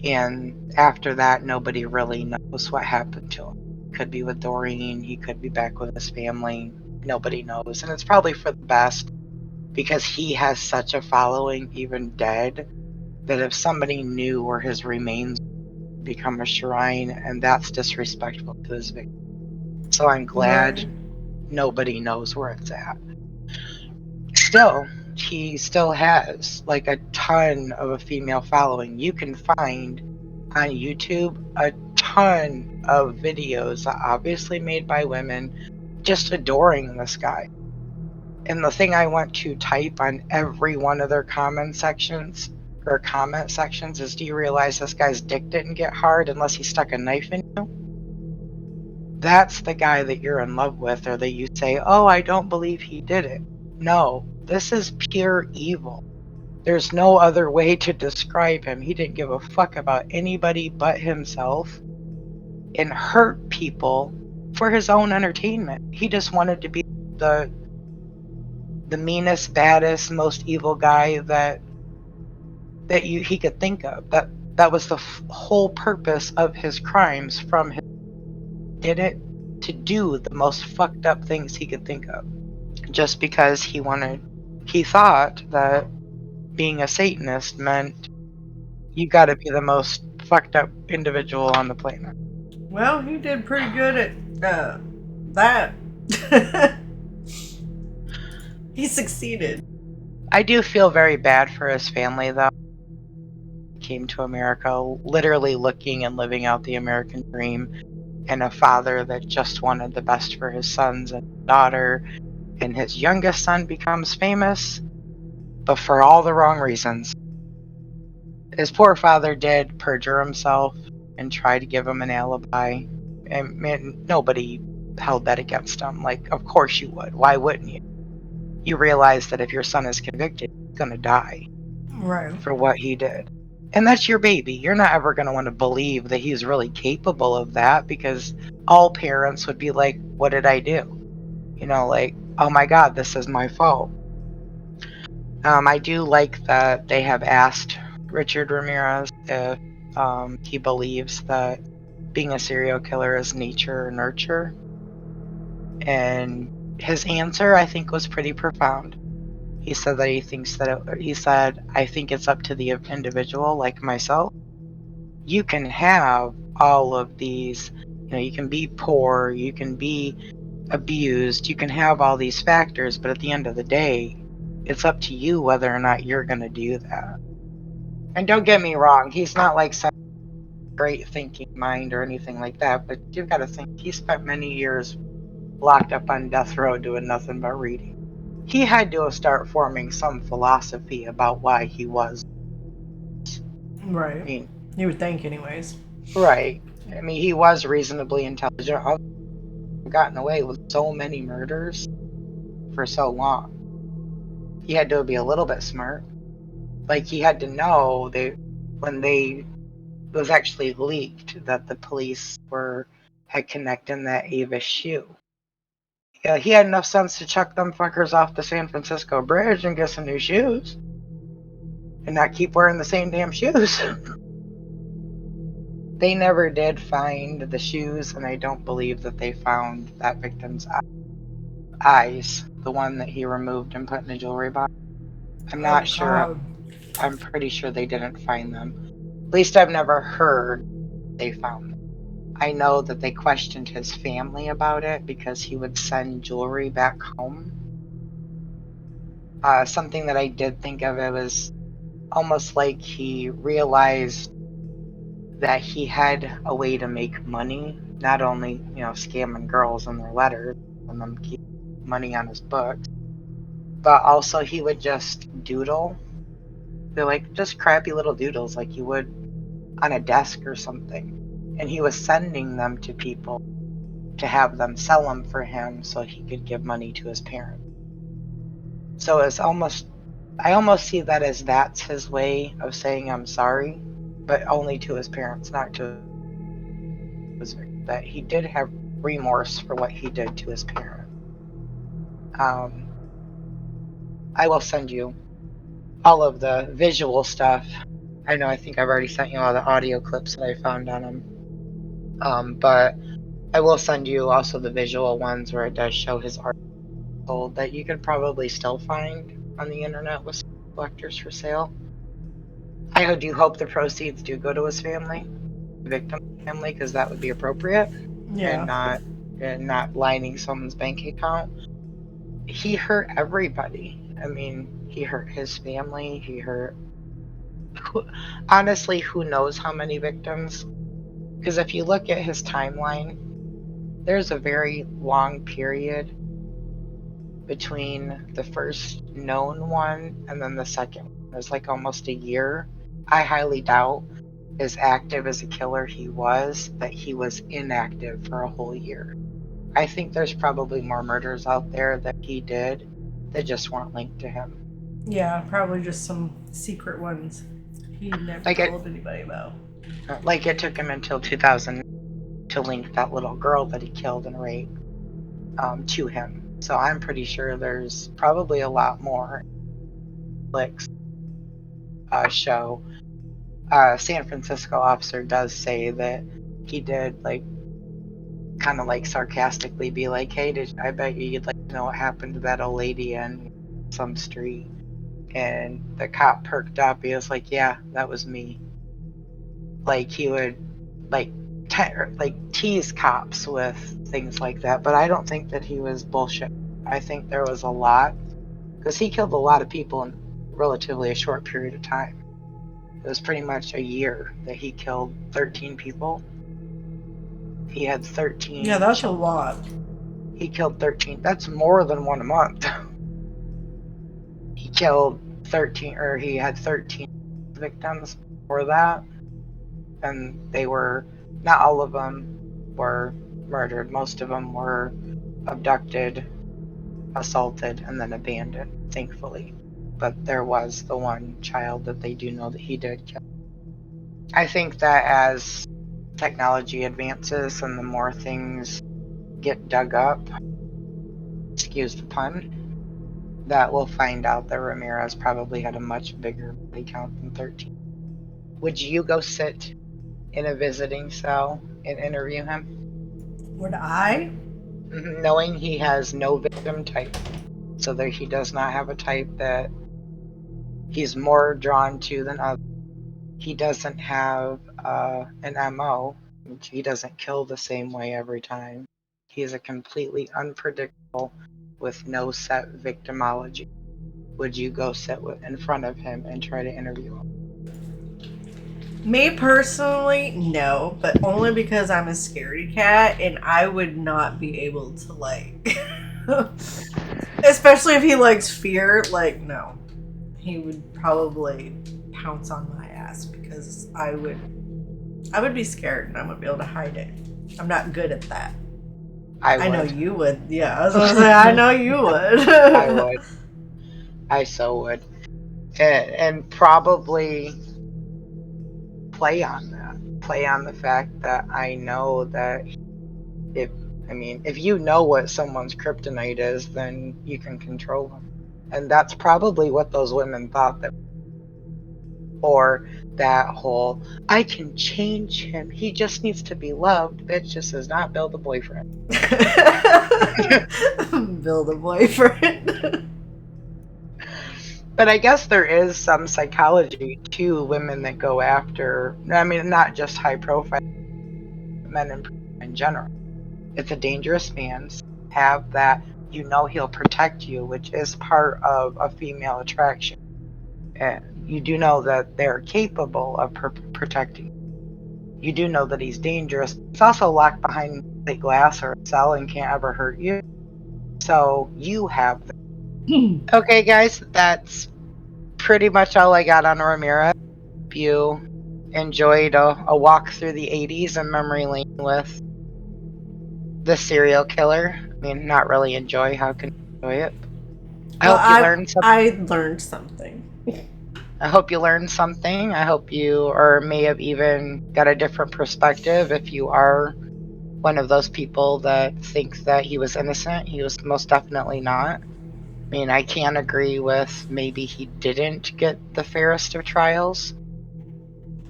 And after that, nobody really knows what happened to him. Could be with Doreen. He could be back with his family. Nobody knows. And it's probably for the best, because he has such a following, even dead, that if somebody knew where his remains become a shrine, and that's disrespectful to his victim. So I'm glad nobody knows where it's at. Still, he still has like a ton of a female following. You can find on YouTube a ton of videos, obviously made by women, just adoring this guy. And the thing I want to type on every one of their comment sections is, do you realize this guy's dick didn't get hard unless he stuck a knife in you? That's the guy that you're in love with, or that you say, oh, I don't believe he did it. No, this is pure evil. There's no other way to describe him. He didn't give a fuck about anybody but himself, and hurt people for his own entertainment. He just wanted to be the meanest, baddest, most evil guy that he could think of. That was the whole purpose of his crimes. Did it to do the most fucked up things he could think of, just because he thought that being a Satanist meant you got to be the most fucked up individual on the planet. Well, he did pretty good at that. He succeeded. I do feel very bad for his family, though. He came to America literally looking and living out the American dream, and a father that just wanted the best for his sons and daughter, and his youngest son becomes famous, but for all the wrong reasons. His poor father did perjure himself and try to give him an alibi, and nobody held that against him. Like, of course you would. Why wouldn't you? You realize that if your son is convicted, he's going to die for what he did. And that's your baby. You're not ever going to want to believe that he's really capable of that, because all parents would be like, what did I do? Like, oh my God, this is my fault. I do like that they have asked Richard Ramirez if he believes that being a serial killer is nature or nurture. And his answer, I think, was pretty profound. He said that I think it's up to the individual, like myself. You can have all of these, you can be poor, you can be abused, you can have all these factors, but at the end of the day, it's up to you whether or not you're going to do that. And don't get me wrong, he's not like some great thinking mind or anything like that, but you've got to think, he spent many years locked up on death row doing nothing but reading. He had to start forming some philosophy about why he was. Right. I mean, you would think, anyways. Right. I mean, he was reasonably intelligent. I've gotten away with so many murders for so long. He had to be a little bit smart. Like, he had to know when it was actually leaked that the police had connected that Avis shoe. Yeah, he had enough sense to chuck them fuckers off the San Francisco Bridge and get some new shoes. And not keep wearing the same damn shoes. They never did find the shoes, and I don't believe that they found that victim's eyes, the one that he removed and put in a jewelry box. I'm not sure. I'm pretty sure they didn't find them. At least I've never heard they found them. I know that they questioned his family about it because he would send jewelry back home. Something that I did think of, it was almost like he realized that he had a way to make money, not only, scamming girls and their letters and them keep money on his books, but also he would just doodle. They're like just crappy little doodles like you would on a desk or something. And he was sending them to people to have them sell them for him so he could give money to his parents. So I almost see that as that's his way of saying I'm sorry, but only to his parents, not to his victims. That he did have remorse for what he did to his parents. I will send you all of the visual stuff. I think I've already sent you all the audio clips that I found on him. But I will send you also the visual ones where it does show his art sold that you can probably still find on the internet with collectors for sale. I do hope the proceeds do go to his family, the victim's family, because that would be appropriate, and Yeah. not lining someone's bank account. He hurt everybody. I mean, he hurt his family. He hurt. Honestly, who knows how many victims? Because if you look at his timeline, there's a very long period between the first known one and then the second one. There's like almost a year. I highly doubt, as active as a killer he was, that he was inactive for a whole year. I think there's probably more murders out there that he did that just weren't linked to him. Yeah, probably just some secret ones he never Like told anybody about. it took him until 2000 to link that little girl that he killed and raped to him. So I'm pretty sure there's probably a lot more. Netflix show. San Francisco officer does say that he did kind of sarcastically be like, "Hey, I bet you'd like to know what happened to that old lady in some street." And the cop perked up. He was like, "Yeah, that was me." He would like tease cops with things like that. But I don't think that he was bullshit. I think there was a lot, because he killed a lot of people in relatively a short period of time. It was pretty much a year that he killed 13 people. He had 13 Yeah, that's children. a lot. He killed 13. That's more than one a month. He killed 13, or he had 13 victims for that. And they were, not all of them were murdered. Most of them were abducted, assaulted, and then abandoned, thankfully. But there was the one child that they do know that he did kill. I think that as technology advances and the more things get dug up, excuse the pun, that we'll find out that Ramirez probably had a much bigger body count than 13. Would you go sit in a visiting cell and interview him? Would I? Knowing he has no victim type, so that he does not have a type that he's more drawn to than others. He doesn't have an MO. He doesn't kill the same way every time. He's a completely unpredictable with no set victimology. Would you go sit in front of him and try to interview him? Me personally, no, but only because I'm a scaredy cat and I would not be able to especially if he likes fear, no. He would probably pounce on my ass because I would be scared and I wouldn't be able to hide it. I'm not good at that. I know you would. Yeah, I was gonna say I know you would. I would. I so would. And probably play on that. Play on the fact that I know that if you know what someone's kryptonite is, then you can control them. And that's probably what those women thought that, or that whole, I can change him. He just needs to be loved. Bitch just does not build a boyfriend. Build a boyfriend. But I guess there is some psychology to women that go after, not just high profile, men in general. It's a dangerous man. So have that, you know, he'll protect you, which is part of a female attraction. And you do know that they're capable of protecting you. You do know that he's dangerous. He's also locked behind a glass or a cell and can't ever hurt you. So you have that. Okay, guys, that's pretty much all I got on Ramirez. If you enjoyed a walk through the 80s and memory lane with the serial killer. I mean, not really enjoy. How can you enjoy it? I Well, hope you learned something. I learned something. I hope you learned something. I hope you or may have even got a different perspective if you are one of those people that think that he was innocent. He was most definitely not. I mean, I can agree with maybe he didn't get the fairest of trials,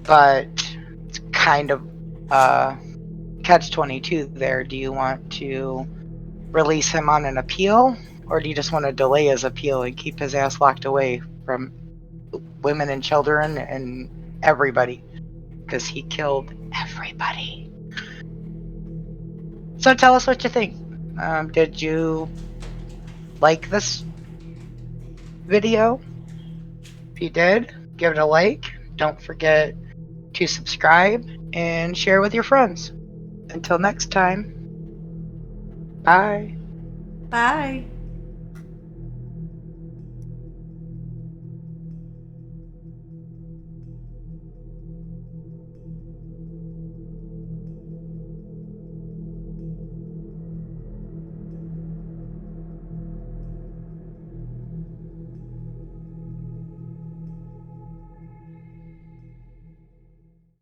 but it's kind of catch-22 there. Do you want to release him on an appeal, or do you just want to delay his appeal and keep his ass locked away from women and children and everybody? Because he killed everybody. So tell us what you think. Did you like this video? If you did, give it a like. Don't forget to subscribe and share with your friends. Until next time, bye. Bye.